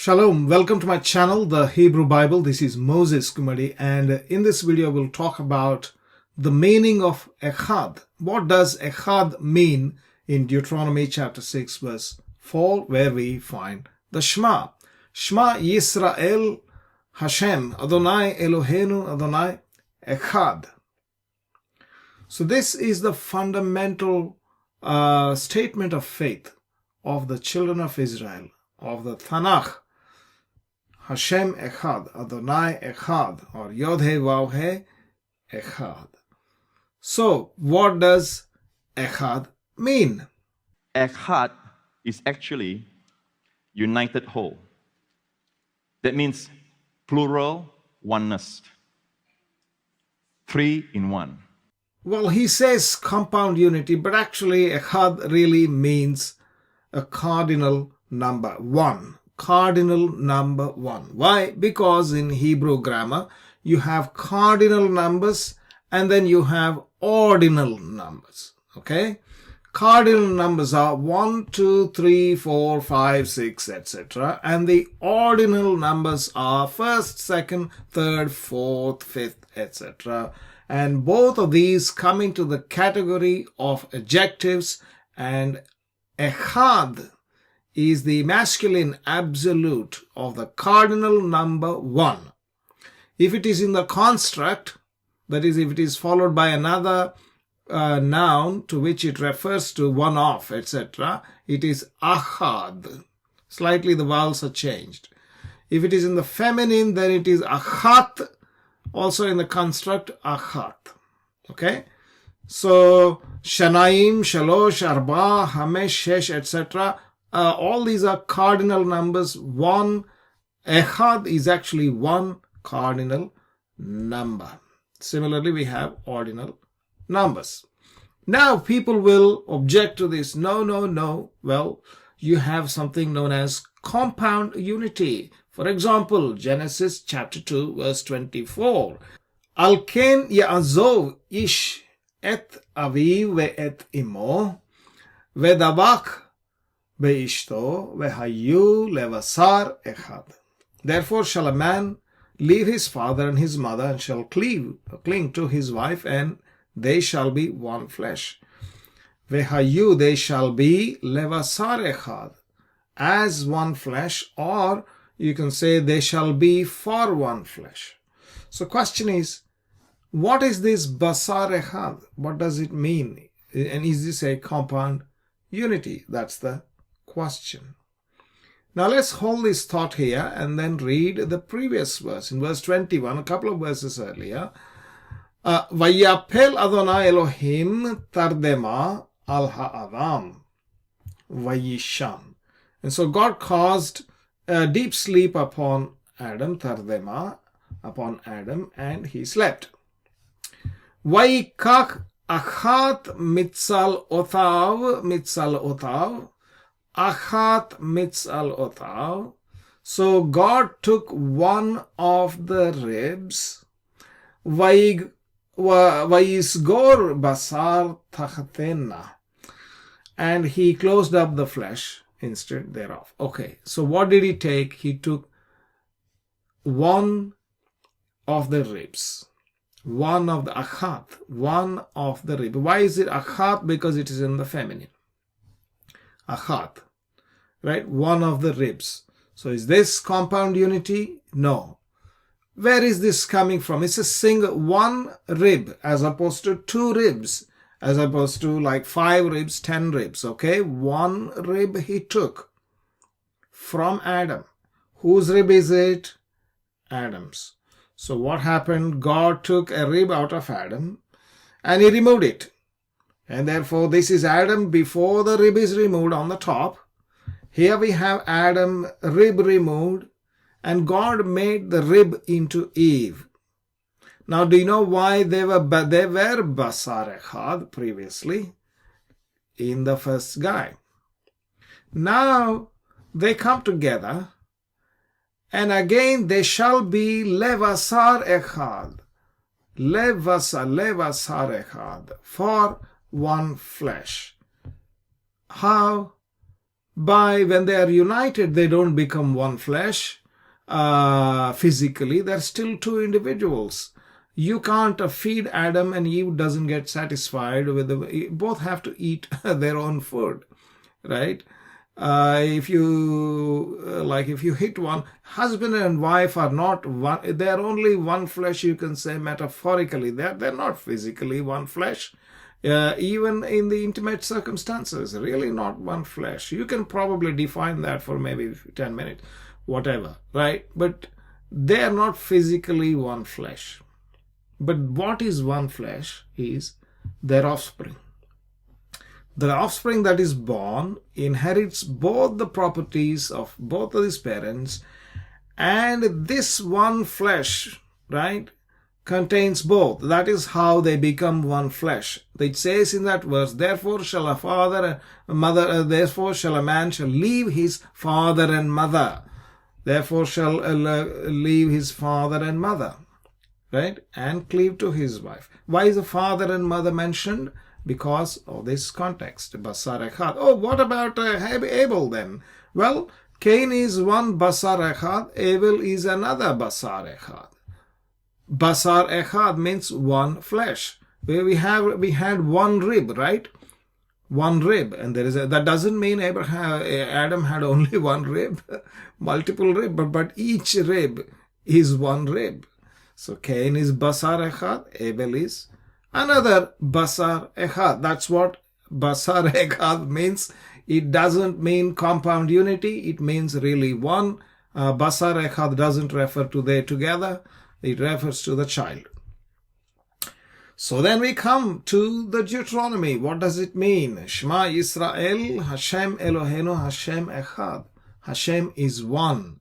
Shalom, welcome to my channel, The Hebrew Bible. This is Moses Kumadi, and in this video we'll talk about the meaning of Ehad. What does Ehad mean in Deuteronomy chapter 6 verse 4, where we find the Shema. Shema Yisrael Hashem Adonai Eloheinu Adonai Ehad. So this is the fundamental statement of faith of the children of Israel, of the Tanach. Hashem Ehad, Adonai Ehad, or YHVH Ehad. So, what does Ehad mean? Ehad is actually united whole. That means plural oneness. Three in one. Well, he says compound unity, but actually Ehad really means a cardinal number one. Cardinal number one. Why? Because in Hebrew grammar, you have cardinal numbers and then you have ordinal numbers. Okay? Cardinal numbers are 1, 2, 3, 4, 5, 6, etc. And the ordinal numbers are first, second, third, fourth, fifth, etc. And both of these come into the category of adjectives, and Ehad is the masculine absolute of the cardinal number one. If it is in the construct, that is, if it is followed by another noun to which it refers to one of, etc., it is Ahad. Slightly the vowels are changed. If it is in the feminine, then it is Achat, also in the construct Achat. Okay? So, Shanaim, Shalosh, Arba, Hamesh, Shesh, etc., all these are cardinal numbers. One Ehad is actually one cardinal number. Similarly, we have ordinal numbers. Now, people will object to this. No. Well, you have something known as compound unity. For example, Genesis chapter 2, verse 24. Al-ken ya'azov ish et aviv ve'et imo ve'davak Beishto vehayu levasar echad. Therefore shall a man leave his father and his mother, and shall cling to his wife, and they shall be one flesh. Vehayu, they shall be levasar echad, as one flesh, or you can say they shall be for one flesh. So question is, what is this basar echad? What does it mean? And is this a compound unity? That's the question. Now let's hold this thought here and then read the previous verse. In verse 21, a couple of verses earlier, Vayapel Adonai Elohim tardema al ha'adam vayishan. And so God caused a deep sleep upon Adam, tardema, upon Adam, and he slept. Vayikach achat mitzal otav, Achat mitzal otav. So God took one of the ribs, Vayisgor basar tachatena, and he closed up the flesh instead thereof. Okay, so what did he take? He took one of the ribs, one of the achat, one of the rib. Why is it achat? Because it is in the feminine. Achat. Right? One of the ribs. So is this compound unity? No. Where is this coming from? It's a single one rib as opposed to two ribs, as opposed to like 5 ribs, 10 ribs. Okay? One rib he took from Adam. Whose rib is it? Adam's. So what happened? God took a rib out of Adam and he removed it. And therefore this is Adam before the rib is removed on the top. Here we have Adam, rib removed, and God made the rib into Eve. Now, do you know why they were basar echad previously in the first guy? Now they come together, and again they shall be levasar echad, levasar echad, for one flesh. How? when they are united, they don't become one flesh physically. They're still two individuals. You can't feed Adam and Eve doesn't get satisfied with both have to eat their own food, right? If you hit one, husband and wife are not one, they're only one flesh, you can say metaphorically. They're not physically one flesh. Even in the intimate circumstances, really not one flesh. You can probably define that for maybe 10 minutes, whatever, right? But they are not physically one flesh. But what is one flesh is their offspring. The offspring that is born inherits both the properties of both of his parents, and this one flesh, right, contains both. That is how they become one flesh. It says in that verse, therefore shall a man shall leave his father and mother. Therefore shall leave his father and mother, right, and cleave to his wife. Why is the father and mother mentioned? Because of this context, Basar Ehad. Oh, what about Abel then? Well, Cain is one Basar Ehad, Abel is another Basar Ehad. Basar Ehad means one flesh. We had one rib, right? One rib, and that doesn't mean Adam had only one rib, multiple rib, but each rib is one rib. So Cain is Basar Ehad, Abel is another Basar Ehad. That's what Basar Ehad means. It doesn't mean compound unity. It means really one. Basar Ehad doesn't refer to they together. It refers to the child. So then we come to the Deuteronomy. What does it mean? Shema Yisrael, Hashem Eloheinu, Hashem Ehad. Hashem is one.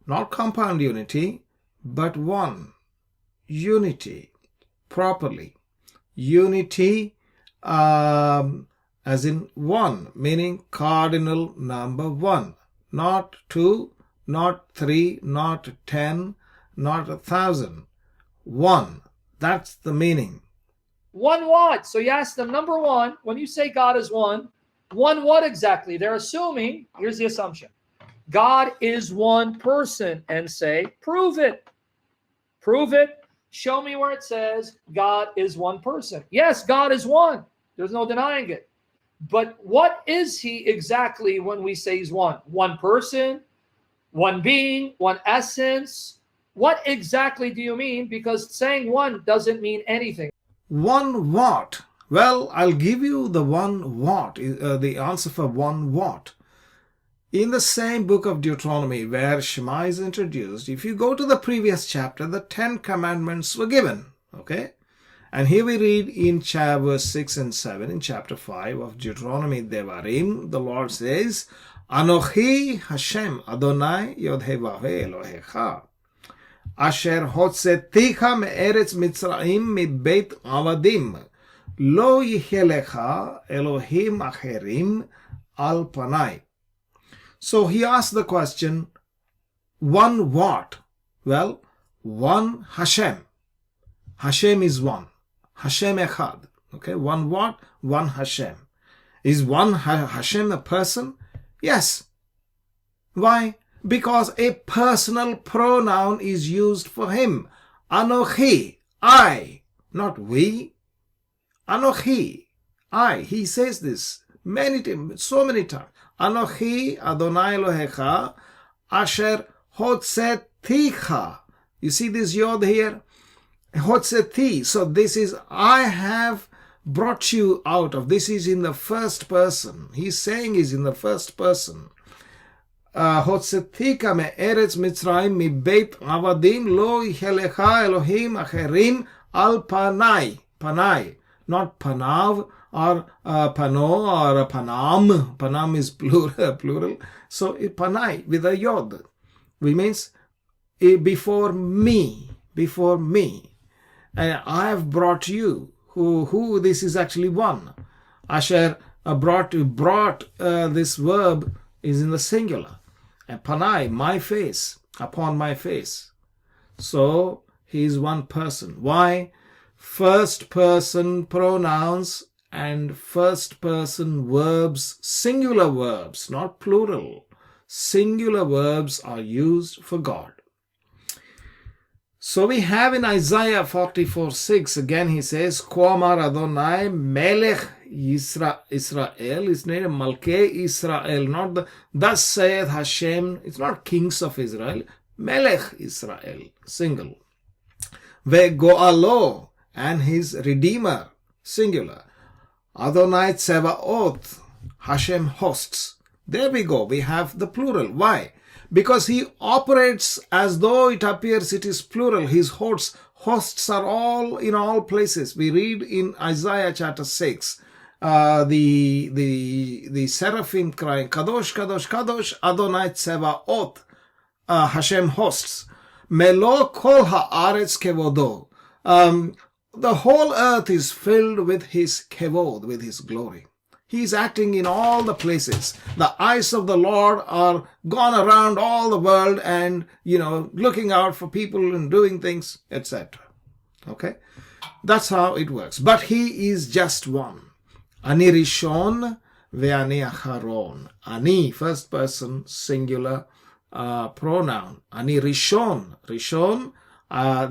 Not compound unity, but one. Unity, properly. Unity as in one, meaning cardinal number one. Not two, not three, not 10, not 1,000. One. That's the meaning. One what? So you ask them, number one, when you say God is one what exactly? They're assuming, here's the assumption, God is one person, and say, prove it. Prove it. Show me where it says God is one person. Yes, God is one. There's no denying it. But what is he exactly when we say he's one? One person, one being, one essence. What exactly do you mean? Because saying one doesn't mean anything. One what? Well, I'll give you the one what, the answer for one what. In the same book of Deuteronomy where Shema is introduced, if you go to the previous chapter, the 10 commandments were given. Okay? And here we read in verse 6 and 7 in chapter 5 of Deuteronomy Devarim, the Lord says, Anochi Hashem Adonai YHWH Elohecha Asher hotzeticha me'eretz Mitzrayim mibeit avadim lo yihelecha Elohim acherim al panai. So he asked the question, one what? Well, one Hashem. Hashem is one. Hashem Ehad. Okay, one what? One Hashem. Is one Hashem a person? Yes. Why? Because a personal pronoun is used for him. Anochi, I, not we. Anochi, I. He says this many times, so many times. Anochi Adonai Elohecha Asher hotzeticha. You see this yod here? Hotzeti. So this is, I have brought you out of. This is in the first person. He's saying is in the first person. Hotzetika me'eretz Mitzrayim mibeit avadim lo yihelecha Elohim acherim al panai. Panai, not panav or pano or panam. Panam is plural. So panai with a yod, which means before me. Before me. And I have brought you. Who this is actually one. Asher brought this verb is in the singular. And panai, my face, upon my face. So he is one person. Why? First person pronouns and first person verbs, singular verbs, not plural. Singular verbs are used for God. So we have in Isaiah 44:6, again he says, Kwamar Adonai Melech Israel. His name Malkei Israel, not the thus saith Hashem. It's not kings of Israel. Melech Israel, single. Ve Goalo, and his redeemer, singular. Adonai Tsevaot, Hashem hosts. There we go. We have the plural. Why? Because he operates as though it appears it is plural. His hosts are all in all places. We read in Isaiah chapter 6, the seraphim crying, Kadosh, Kadosh, Kadosh, Adonai Tsevaot, Hashem hosts. Melo kol haaretz kevodo. The whole earth is filled with his kevod, with his glory. He is acting in all the places. The eyes of the Lord are gone around all the world and, looking out for people and doing things, etc. Okay? That's how it works. But he is just one. Ani Rishon ve'ani Acharon. Ani, first person, singular pronoun. Ani Rishon. Rishon,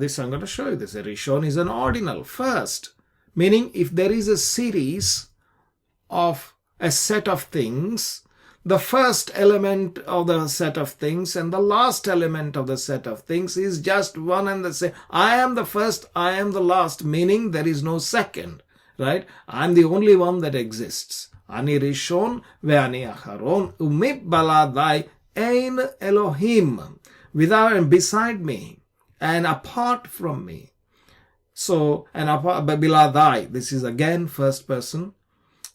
this I'm going to show you this. A Rishon is an ordinal, first. Meaning if there is a series of a set of things, the first element of the set of things and the last element of the set of things is just one and the same. I am the first, I am the last, meaning there is no second, right? I am the only one that exists. Ani Rishon ve'ani Acharon umib baladai ein Elohim, without and beside me and apart from me. So, and apart, biladai, this is again first person,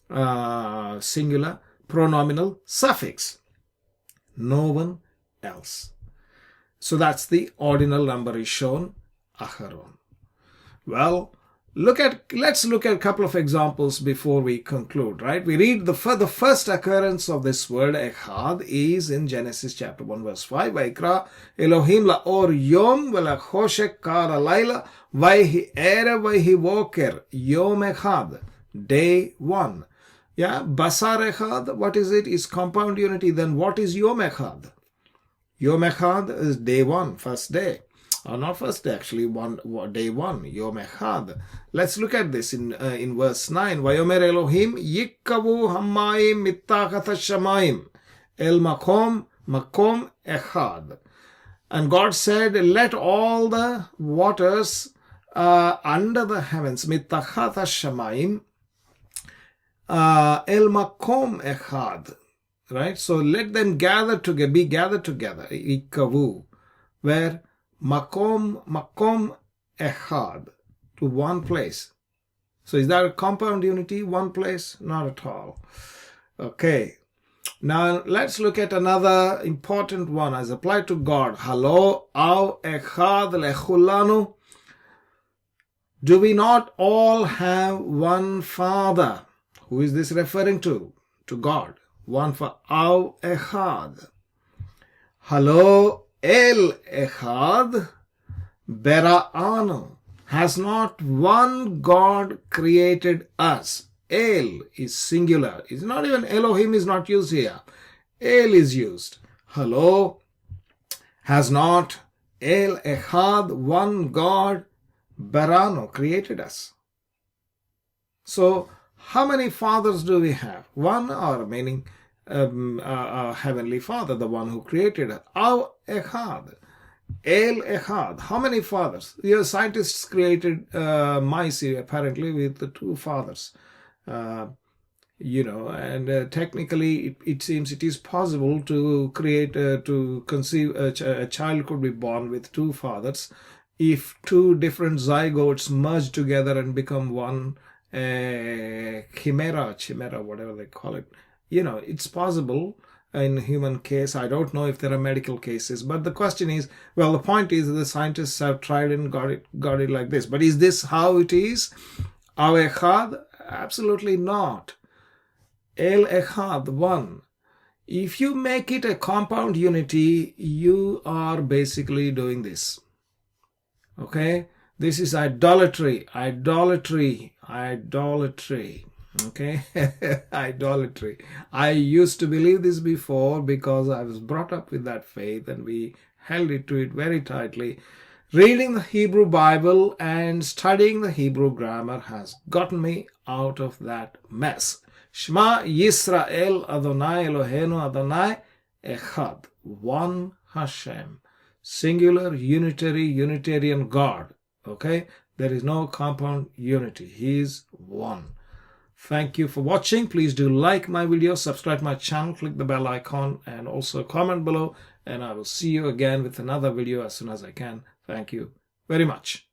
singular, pronominal, suffix. No one else. So that's the ordinal number Rishon, Acharon. Well, let's look at a couple of examples before we conclude, right? We read the first occurrence of this word Ehad is in Genesis chapter 1 verse 5. Vaikra Elohim la'or yom v'lachoshek kara laila vayhi erev vayhi voker yom Ehad, day 1. Yeah, Basar Ehad, what is it? Is compound unity. Then what is Yom Ehad? Yom Ehad is day 1, first day. Or not first day, actually, day 1, Yom Ehad. Let's look at this in verse 9. Vayomer Elohim yikavu hamayim mitachat hashamayim el makom Ehad. And God said, let all the waters under the heavens, mitachat hashamayim, El makom Ehad, right? So let them be gathered together. Ikavu, where makom Ehad, to one place. So is that a compound unity? One place? Not at all. Okay. Now let's look at another important one as applied to God. Halo au Ehad lechulanu. Do we not all have one Father? Who is this referring to? To God. One for Au Ehad. Halo El Ehad Bera'anu. Has not one God created us? El is singular. It's not even Elohim is not used here. El is used. Halo. Has not El Ehad, one God, Bera'anu, created us? So, how many fathers do we have? One, or meaning Heavenly Father, the one who created us. Au Ehad, El Ehad. How many fathers? Your scientists created mice apparently with the 2 fathers. And technically it seems it is possible to create, to conceive a child could be born with 2 fathers if 2 different zygotes merge together and become one chimera, whatever they call it. It's possible in human case. I don't know if there are medical cases, but the question is, well, the point is the scientists have tried and got it like this. But is this how it is? Au Ehad? Absolutely not. El Ehad, one. If you make it a compound unity, you are basically doing this. Okay? This is idolatry. Okay, idolatry. I used to believe this before because I was brought up with that faith and we held it to it very tightly. Reading the Hebrew Bible and studying the Hebrew grammar has gotten me out of that mess. Shema Yisrael Adonai Eloheinu Adonai Ehad. One Hashem. Singular, unitary, Unitarian God. Okay? There is no compound unity. He is one. Thank you for watching. Please do like my video, subscribe to my channel, click the bell icon, and also comment below. And I will see you again with another video as soon as I can. Thank you very much.